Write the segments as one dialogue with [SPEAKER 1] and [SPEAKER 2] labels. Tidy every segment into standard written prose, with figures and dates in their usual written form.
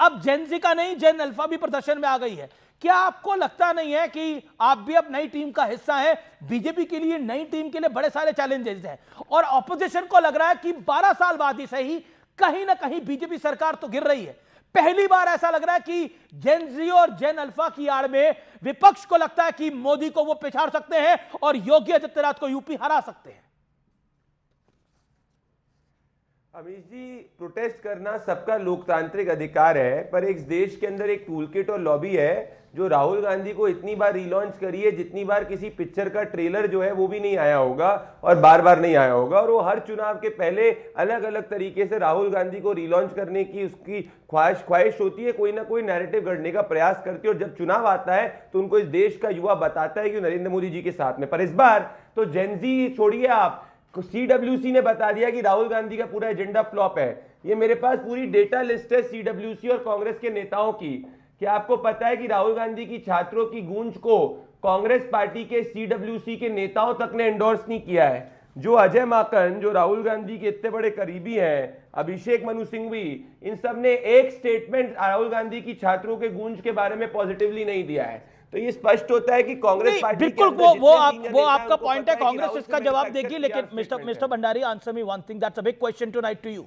[SPEAKER 1] अब जेनजी का नहीं, जेन अल्फा भी प्रदर्शन में आ गई है। क्या आपको लगता नहीं है कि आप भी अब नई टीम का हिस्सा है? बीजेपी के लिए, नई टीम के लिए बड़े सारे चैलेंजेस हैं और ऑपोजिशन को लग रहा है कि 12 साल बाद ही सही कहीं ना कहीं बीजेपी सरकार तो गिर रही है। पहली बार ऐसा लग रहा है कि जेन जी और जेन अल्फा की आड़ में विपक्ष को लगता है कि मोदी को वो पिछाड़ सकते हैं और योगी आदित्यनाथ को यूपी हरा सकते हैं।
[SPEAKER 2] अमीश जी, प्रोटेस्ट करना सबका लोकतांत्रिक अधिकार है, पर एक देश के अंदर एक टूलकिट और लॉबी है जो राहुल गांधी को इतनी बार रीलॉन्च करी है जितनी बार किसी पिक्चर का ट्रेलर जो है वो भी नहीं आया होगा और बार बार नहीं आया होगा। और वो हर चुनाव के पहले अलग अलग तरीके से राहुल गांधी को रीलॉन्च करने की उसकी ख्वाहिश होती है, कोई ना कोई नैरेटिव गढ़ने का प्रयास करती है और जब चुनाव आता है तो उनको इस देश का युवा बताता है कि नरेंद्र मोदी जी के साथ में। पर इस बार तो जेनजी छोड़िए, आप सीडब्ल्यूसी ने बता दिया कि राहुल गांधी का पूरा एजेंडा फ्लॉप है। ये मेरे पास पूरी डेटा लिस्ट है सीडब्ल्यूसी और कांग्रेस के नेताओं की। क्या आपको पता है कि राहुल गांधी की छात्रों की गूंज को कांग्रेस पार्टी के सीडब्ल्यूसी के नेताओं तक ने एंडोर्स नहीं किया है? जो अजय माकन, जो राहुल गांधी के इतने बड़े करीबी हैं, अभिषेक मनु सिंघवी, इन सब ने एक स्टेटमेंट राहुल गांधी की छात्रों के गूंज के बारे में पॉजिटिवली नहीं दिया है। तो ये स्पष्ट होता है कि कांग्रेस पार्टी
[SPEAKER 1] बिल्कुल वो आपका पॉइंट है, कांग्रेस इसका जवाब देगी। लेकिन mister Bhandari, answer me one thing, that's a big question tonight to you.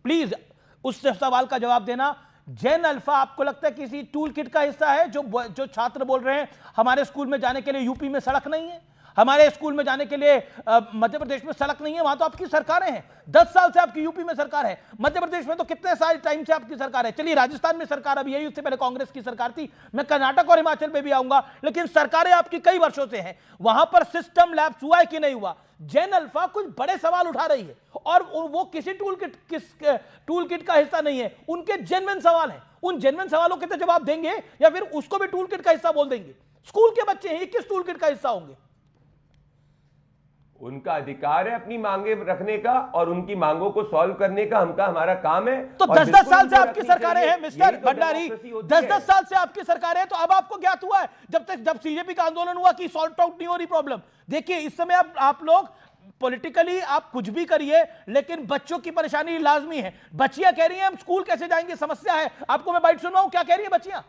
[SPEAKER 1] Please उस सवाल का जवाब देना। जेन अल्फा आपको लगता है किसी टूल किट का हिस्सा है? जो छात्र बोल रहे हैं हमारे स्कूल में जाने के लिए यूपी में सड़क नहीं है, हमारे स्कूल में जाने के लिए मध्य प्रदेश में सड़क नहीं है, वहां तो आपकी सरकारें हैं। 10 साल से आपकी यूपी में सरकार है, मध्य प्रदेश में तो कितने सारे टाइम से आपकी सरकार है। चलिए राजस्थान में सरकार अभी यही, उससे पहले कांग्रेस की सरकार थी। मैं कर्नाटक और हिमाचल में भी आऊंगा, लेकिन सरकारें आपकी कई वर्षों से हैं। वहां पर सिस्टम लैप्स हुआ है कि नहीं हुआ? जेन अल्फा कुछ बड़े सवाल उठा रही है और वो किसी टूल किट का हिस्सा नहीं है। उनके जेन्युइन सवाल हैं, उन जेन्युइन सवालों के तो जवाब देंगे या फिर उसको भी टूल किट का हिस्सा बोल देंगे? स्कूल के बच्चे हैं, किस टूल किट का हिस्सा होंगे?
[SPEAKER 2] उनका अधिकार है अपनी मांगे रखने का और उनकी मांगों को सॉल्व करने का हमारा काम है।
[SPEAKER 1] तो 10-10 साल से आपकी सरकारें हैं मिस्टर भंडारी, 10-10 साल से आपकी सरकारें हैं, तो अब आपको ज्ञात हुआ है जब सीजेपी का आंदोलन हुआ कि सॉल्व आउट नहीं हो रही प्रॉब्लम। देखिए इस समय आप लोग पॉलिटिकली आप कुछ भी करिए, लेकिन बच्चों की परेशानी लाजमी है। बच्चियां कह रही हैं हम स्कूल कैसे जाएंगे, समस्या है। आपको मैं बाइट सुनवाऊं, क्या कह रही है बच्चियां?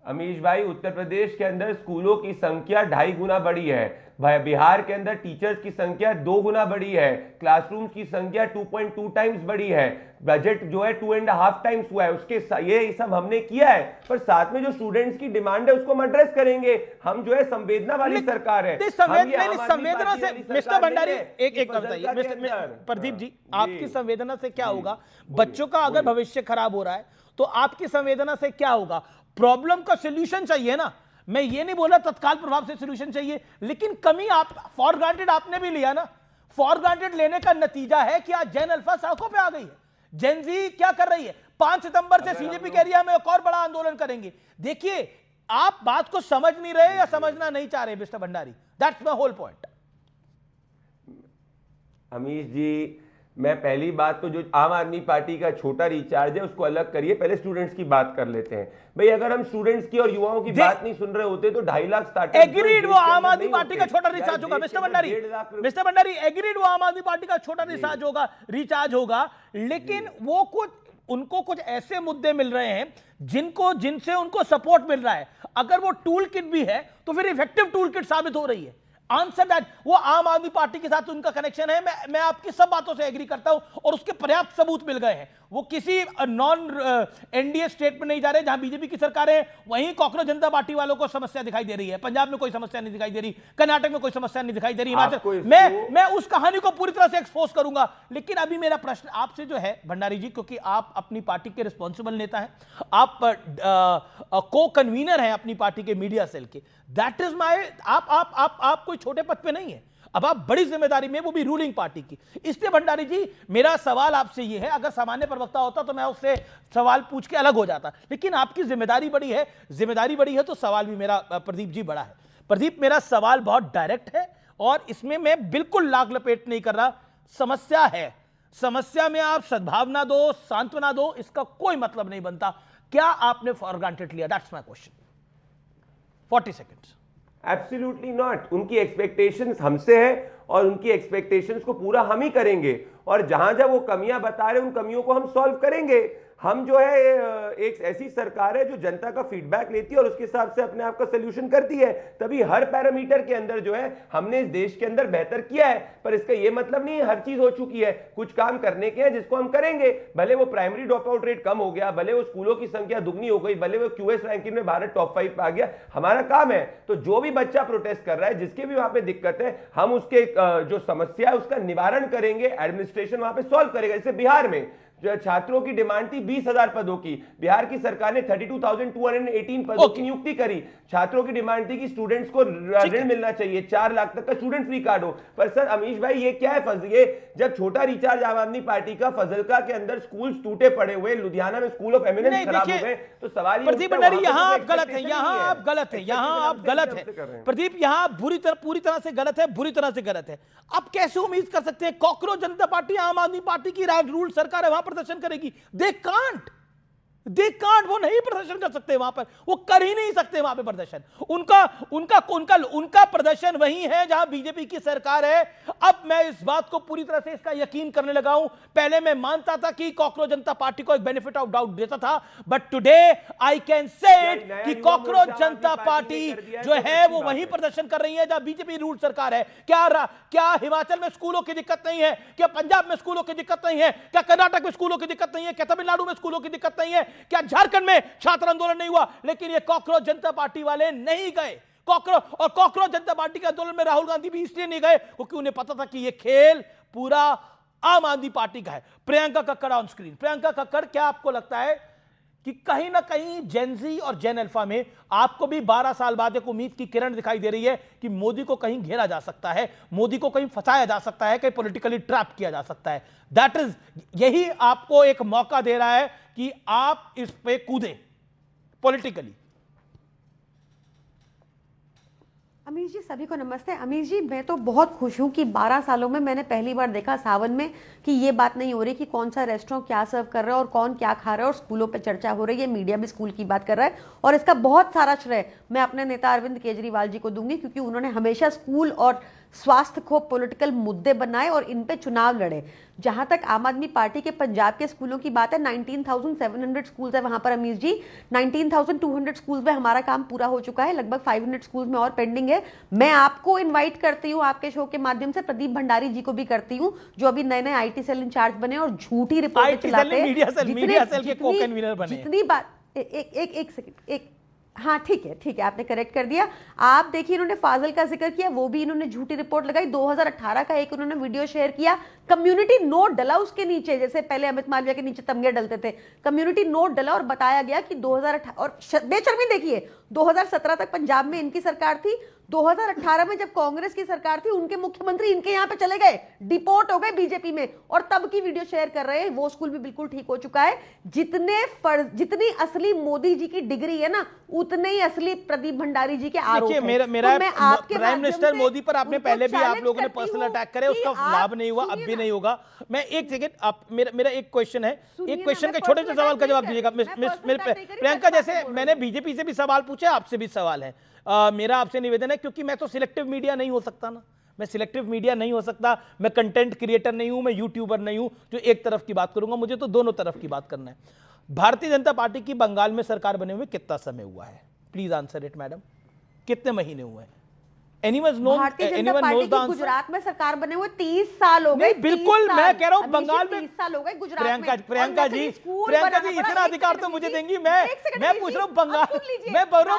[SPEAKER 2] अमीश भाई, उत्तर प्रदेश के अंदर स्कूलों की संख्या 2.5 गुना बढ़ी है। बिहार के अंदर टीचर्स की संख्या 2 गुना बढ़ी है। क्लासरूम की संख्या 2.2 टाइम्स बढ़ी है। बजट जो है 2.5 टाइम्स हुआ है। उसके ये सब हमने किया है, पर साथ में जो स्टूडेंट्स की डिमांड है उसको हम एड्रेस करेंगे। हम जो है संवेदना वाली सरकार है।
[SPEAKER 1] संवेदना से मिस्टर भंडारी एक बताइए, प्रदीप जी, आपकी संवेदना से क्या होगा? बच्चों का अगर भविष्य खराब हो रहा है तो आपकी संवेदना से क्या होगा? प्रॉब्लम का सॉल्यूशन चाहिए ना। मैं ये नहीं बोला तत्काल प्रभाव से सॉल्यूशन चाहिए, लेकिन कमी आप फॉर ग्रांटेड आपने भी लिया ना। फॉर ग्रांटेड लेने का नतीजा है कि आज जेन अल्फा सड़कों पे आ गई है। जेन जी क्या कर रही है? 5 सितंबर से सीजेपी कह रही है हम एक और बड़ा आंदोलन करेंगे। देखिए आप बात को समझ नहीं रहे या समझना नहीं चाह रहे mister Bhandari, that's my whole point.
[SPEAKER 2] Amish ji, मैं पहली बात तो जो आम आदमी पार्टी का छोटा रिचार्ज है उसको अलग करिए, पहले स्टूडेंट्स की बात कर लेते हैं। भाई अगर हम स्टूडेंट्स की और युवाओं की बात नहीं सुन रहे होते तो 2.5 लाख स्टार्टअप
[SPEAKER 1] एग्रीड, वो आम आदमी पार्टी का छोटा रिचार्ज होगा मिस्टर भंडारी एग्रीड, वो आम आदमी पार्टी का छोटा रिचार्ज होगा। लेकिन वो उनको कुछ ऐसे मुद्दे मिल रहे हैं जिनसे उनको सपोर्ट मिल रहा है। अगर वो टूल किट भी है तो फिर इफेक्टिव टूल किट साबित हो रही है। आंसर दैट, वो आम आदमी पार्टी के साथ उनका कनेक्शन है। मैं आपकी सब बातों से एग्री करता हूं और उसके पर्याप्त सबूत मिल गए हैं। वो किसी नॉन एनडीए स्टेट में नहीं जा रहे जहां बीजेपी की सरकार है, वहीं कांग्रेस जनता पार्टी वालों को समस्या दिखाई दे रही है। पंजाब में कोई समस्या नहीं दिखाई दे रही, कर्नाटक में कोई समस्या नहीं दिखाई दे रही, हिमाचल। मैं उस कहानी को पूरी तरह से एक्सपोज करूंगा। लेकिन अभी मेरा प्रश्न आपसे जो है भंडारी जी, क्योंकि आप अपनी पार्टी के रिस्पॉन्सिबल नेता हैं, आप को कन्वीनर हैं अपनी पार्टी के मीडिया सेल के, दैट इज माय, आप कोई छोटे पद पे नहीं है, अब आप बड़ी जिम्मेदारी में, वो भी रूलिंग पार्टी की। इसलिए भंडारी जी मेरा सवाल आपसे ये है, अगर सामान्य प्रवक्ता होता तो मैं उससे सवाल पूछ के अलग हो जाता, लेकिन आपकी जिम्मेदारी बड़ी है तो सवाल भी मेरा प्रदीप जी बड़ा है। प्रदीप, मेरा सवाल बहुत डायरेक्ट है और इसमें मैं बिल्कुल लाग लपेट नहीं कर रहा। समस्या है, समस्या में आप सद्भावना दो, सांत्वना दो, इसका कोई मतलब नहीं बनता। क्या आपने फॉर ग्रांटेड लिया? That's my question. 40 seconds.
[SPEAKER 2] Absolutely not. उनकी एक्सपेक्टेशंस हमसे है और उनकी एक्सपेक्टेशंस को पूरा हम ही करेंगे। और जहां जहां वो कमियां बता रहे हैं उन कमियों को हम सॉल्व करेंगे। हम जो है एक ऐसी सरकार है जो जनता का फीडबैक लेती है और उसके हिसाब से अपने आप का सोल्यूशन करती है। तभी हर पैरामीटर के अंदर जो है हमने इस देश के अंदर बेहतर किया है। पर इसका यह मतलब नहीं है हर चीज हो चुकी है, कुछ काम करने के हैं जिसको हम करेंगे। भले वो प्राइमरी ड्रॉप आउट रेट कम हो गया, भले वो स्कूलों की संख्या दुगनी हो गई, भले वो क्यूएस रैंकिंग में भारत टॉप 5 पे आ गया, हमारा काम है। तो जो भी बच्चा प्रोटेस्ट कर रहा है, जिसके भी वहां पे दिक्कत है, हम उसके जो समस्या है उसका निवारण करेंगे, एडमिनिस्ट्रेशन वहां पे सॉल्व करेगा। जैसे बिहार में जो छात्रों की डिमांड थी 20,000 पदों की, बिहार की सरकार ने 32,218 पदों की नियुक्ति करी। छात्रों की डिमांड थी कि स्टूडेंट्स को ऋण मिलना चाहिए, 4 लाख तक का स्टूडेंट फ्री कार्ड हो। पर सर अमीश भाई ये क्या है ये जब छोटा रिचार्ज आम आदमी पार्टी का फजलका के अंदर स्कूल टूटे पड़े हुए, लुधियाना में स्कूल ऑफ एमिनेंस खराब हो गए, तो सवाल
[SPEAKER 1] प्रदीप भंडारी यहां आप गलत है, यहां आप गलत है, यहां आप गलत है प्रदीप, यहां आप पूरी तरह से गलत है, बुरी तरह से गलत है। आप कैसे उम्मीद कर सकते हैं कॉकरोच जनता पार्टी आम आदमी पार्टी की रूल सरकार है वहां प्रदर्शन करेगी? दे कांट, वो नहीं प्रदर्शन कर सकते वहां पर, वो कर ही नहीं सकते वहां पे प्रदर्शन। उनका प्रदर्शन वही है जहां बीजेपी की सरकार है। अब मैं इस बात को पूरी तरह से इसका यकीन करने लगा हूं। पहले मैं मानता था कि कॉकरोच जनता पार्टी को एक बेनिफिट ऑफ डाउट देता था, but today I can say कि कॉकरोच जनता पार्टी जो है वो वही प्रदर्शन कर रही है जहां बीजेपी रूल सरकार है। क्या हिमाचल में स्कूलों की दिक्कत नहीं है? क्या पंजाब में स्कूलों की दिक्कत नहीं है? क्या कर्नाटक में स्कूलों की दिक्कत नहीं है? क्या तमिलनाडु में स्कूलों की दिक्कत नहीं है? क्या झारखंड में छात्र आंदोलन नहीं हुआ? लेकिन ये कॉकरोच जनता पार्टी वाले नहीं गए। कॉकरोच जनता पार्टी के आंदोलन में राहुल गांधी भी इसलिए नहीं गए क्योंकि उन्हें पता था कि ये खेल पूरा आम आदमी पार्टी का है। Priyanka Kakkar on screen. प्रियंका कक्कड़, क्या आपको लगता है कि कहीं ना कहीं जेन जी और जेन अल्फा में आपको भी 12 साल बाद एक उम्मीद की किरण दिखाई दे रही है कि मोदी को कहीं घेरा जा सकता है, मोदी को कहीं फंसाया जा सकता है, कहीं पॉलिटिकली ट्रैप किया जा सकता है? दैट इज, यही आपको एक मौका दे रहा है कि आप इस पे कूदें पॉलिटिकली।
[SPEAKER 3] अमीश जी, सभी को नमस्ते। अमीश जी, मैं तो बहुत खुश हूँ कि 12 सालों में मैंने पहली बार देखा सावन में कि ये बात नहीं हो रही कि कौन सा रेस्टोरेंट क्या सर्व कर रहा है और कौन क्या खा रहा है और स्कूलों पे चर्चा हो रही है, मीडिया भी स्कूल की बात कर रहा है। और इसका बहुत सारा श्रेय मैं अपने नेता अरविंद केजरीवाल जी को दूंगी, क्योंकि उन्होंने हमेशा स्कूल और स्वास्थ्य को पॉलिटिकल मुद्दे बनाए और इन पे चुनाव लड़े। जहां तक आम आदमी पार्टी के पंजाब के स्कूलों की बात है, 19,700 स्कूल्स है वहां पर अमीश जी। 19,200 स्कूल्स में हमारा काम पूरा हो चुका है, लगभग 500 स्कूल्स में और पेंडिंग है। मैं आपको इनवाइट करती हूँ आपके शो के माध्यम से, प्रदीप भंडारी जी को भी करती हूँ, जो अभी नए नए आईटी सेल इंचार्ज बने और झूठी रिपोर्ट चलाते हैं। जितनी बात एक सेकंड, हाँ ठीक है, आपने करेक्ट कर दिया। आप देखिए, इन्होंने फाजिल का जिक्र किया, वो भी इन्होंने झूठी रिपोर्ट लगाई। 2018 का एक उन्होंने वीडियो शेयर किया, कम्युनिटी नोट डला उसके नीचे, जैसे पहले अमित मालविया के नीचे तमगे डलते थे, कम्युनिटी नोट डला और बताया गया कि 2018, और बेशर्मी देखिए, 2017 तक पंजाब में इनकी सरकार थी, 2018 में जब कांग्रेस की सरकार थी उनके मुख्यमंत्री इनके यहाँ पे चले गए, डिपोर्ट हो गए बीजेपी में, और तब की वीडियो शेयर कर रहे हैं। वो स्कूल भी बिल्कुल ठीक हो चुका है। जितनी असली मोदी जी की डिग्री है ना, उतने ही असली प्रदीप भंडारी जी के आरोप हैं।
[SPEAKER 1] मेरा प्राइम मिनिस्टर मोदी पर आपने पहले भी आप लोगों ने पर्सनल अटैक करे, उसका लाभ नहीं हुआ, अब भी नहीं होगा। मैं एक सेकंड, आप मेरा एक क्वेश्चन है, एक क्वेश्चन के छोटे से सवाल का जवाब दीजिएगा। प्रियंका, जैसे मैंने बीजेपी से भी सवाल पूछे, आपसे भी सवाल है। मेरा आपसे निवेदन है, क्योंकि मैं तो सिलेक्टिव मीडिया नहीं हो सकता ना, मैं सिलेक्टिव मीडिया नहीं हो सकता, मैं कंटेंट क्रिएटर नहीं हूं, मैं यूट्यूबर नहीं हूं जो एक तरफ की बात करूंगा, मुझे तो दोनों तरफ की बात करना है। भारतीय जनता पार्टी की बंगाल में सरकार बने हुए कितना समय हुआ है? प्लीज आंसर इट मैडम, कितने महीने हुए हैं?
[SPEAKER 3] भारतीय जनता पार्टी की गुजरात में सरकार बने हुए 30 साल हो गए।
[SPEAKER 1] बिल्कुल, मैं कह रहा हूं बंगाल में
[SPEAKER 3] 30 साल हो गए गुजरात में।
[SPEAKER 1] प्रियंका जी इतना अधिकार तो मुझे देंगी। मैं पूछ रहा हूं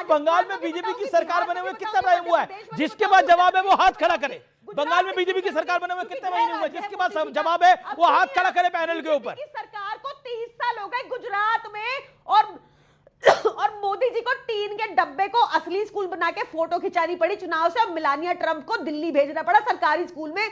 [SPEAKER 1] बंगाल में बीजेपी की सरकार बने हुए कितना टाइम हुआ है? जिसके बाद जवाब है वो हाथ खड़ा करे। बंगाल में बीजेपी की सरकार बने हुए कितने महीने हुए? जिसके बाद जवाब है वो हाथ खड़ा करे पैनल के ऊपर।
[SPEAKER 3] सरकार को 30 साल हो गए गुजरात में, और मोदी जी को टीन के डब्बे को असली स्कूल बना के फोटो खिंचानी पड़ी चुनाव से, और मिलानिया ट्रंप को दिल्ली भेजना पड़ा सरकारी स्कूल में।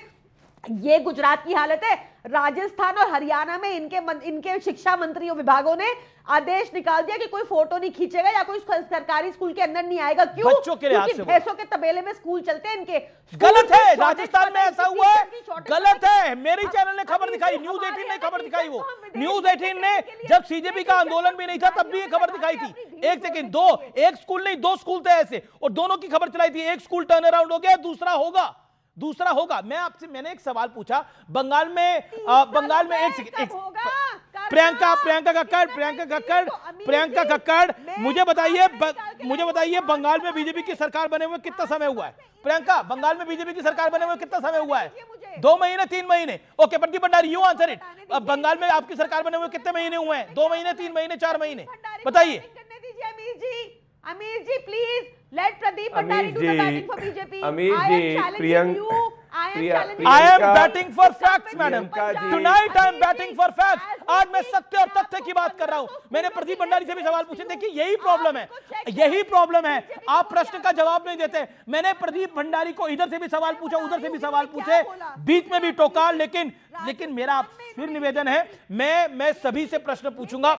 [SPEAKER 3] ये गुजरात की हालत है। राजस्थान और हरियाणा में इनके शिक्षा मंत्रियों विभागों ने आदेश निकाल दिया कि कोई फोटो नहीं खींचेगा या कोई सरकारी स्कूल के अंदर नहीं आएगा। क्यों?
[SPEAKER 1] बच्चों के लिहाज से
[SPEAKER 3] भैंसों के तबेले में स्कूल चलते हैं इनके।
[SPEAKER 1] गलत है, राजस्थान में ऐसा हुआ है, गलत है। मेरी चैनल ने खबर दिखाई, न्यूज 18 ने खबर दिखाई। वो न्यूज 18 ने जब सीजेपी का आंदोलन भी नहीं था तब भी ये खबर दिखाई थी। एक सेकंड, एक स्कूल नहीं, 2 स्कूल थे ऐसे, और दोनों की खबर चलाई थी। एक स्कूल टर्न अराउंड हो गया, दूसरा होगा। दूसरा होगा। मैंने एक सवाल पूछा, बंगाल में एक प्रियंका कक्कड़, मुझे बताइए बंगाल में बीजेपी की सरकार बने हुए कितना समय हुआ है? प्रियंका, बंगाल में बीजेपी की सरकार बने हुए कितना समय हुआ है? 2 महीने, 3 महीने? Okay, Pradeep Bhandari, you answer it. अब बंगाल में आपकी सरकार बने हुए कितने महीने हुए हैं? 2 महीने, 3 महीने, 4 महीने? बताइए।
[SPEAKER 3] Amir ji please let Pradeep Bhandari do the batting for BJP.
[SPEAKER 2] Amir ji, Priyanka,
[SPEAKER 1] I am batting for facts, madam. Tonight I am batting for facts। आज मैं सत्य और तथ्य की बात कर रहा हूं। मैंने प्रदीप भंडारी से भी सवाल पूछे। देखिए, यही प्रॉब्लम है, आप प्रश्न का जवाब नहीं देते। मैंने प्रदीप भंडारी को इधर से भी सवाल पूछा, उधर से भी सवाल पूछे, बीच में भी टोका, लेकिन मेरा फिर निवेदन है, मैं सभी से प्रश्न पूछूंगा।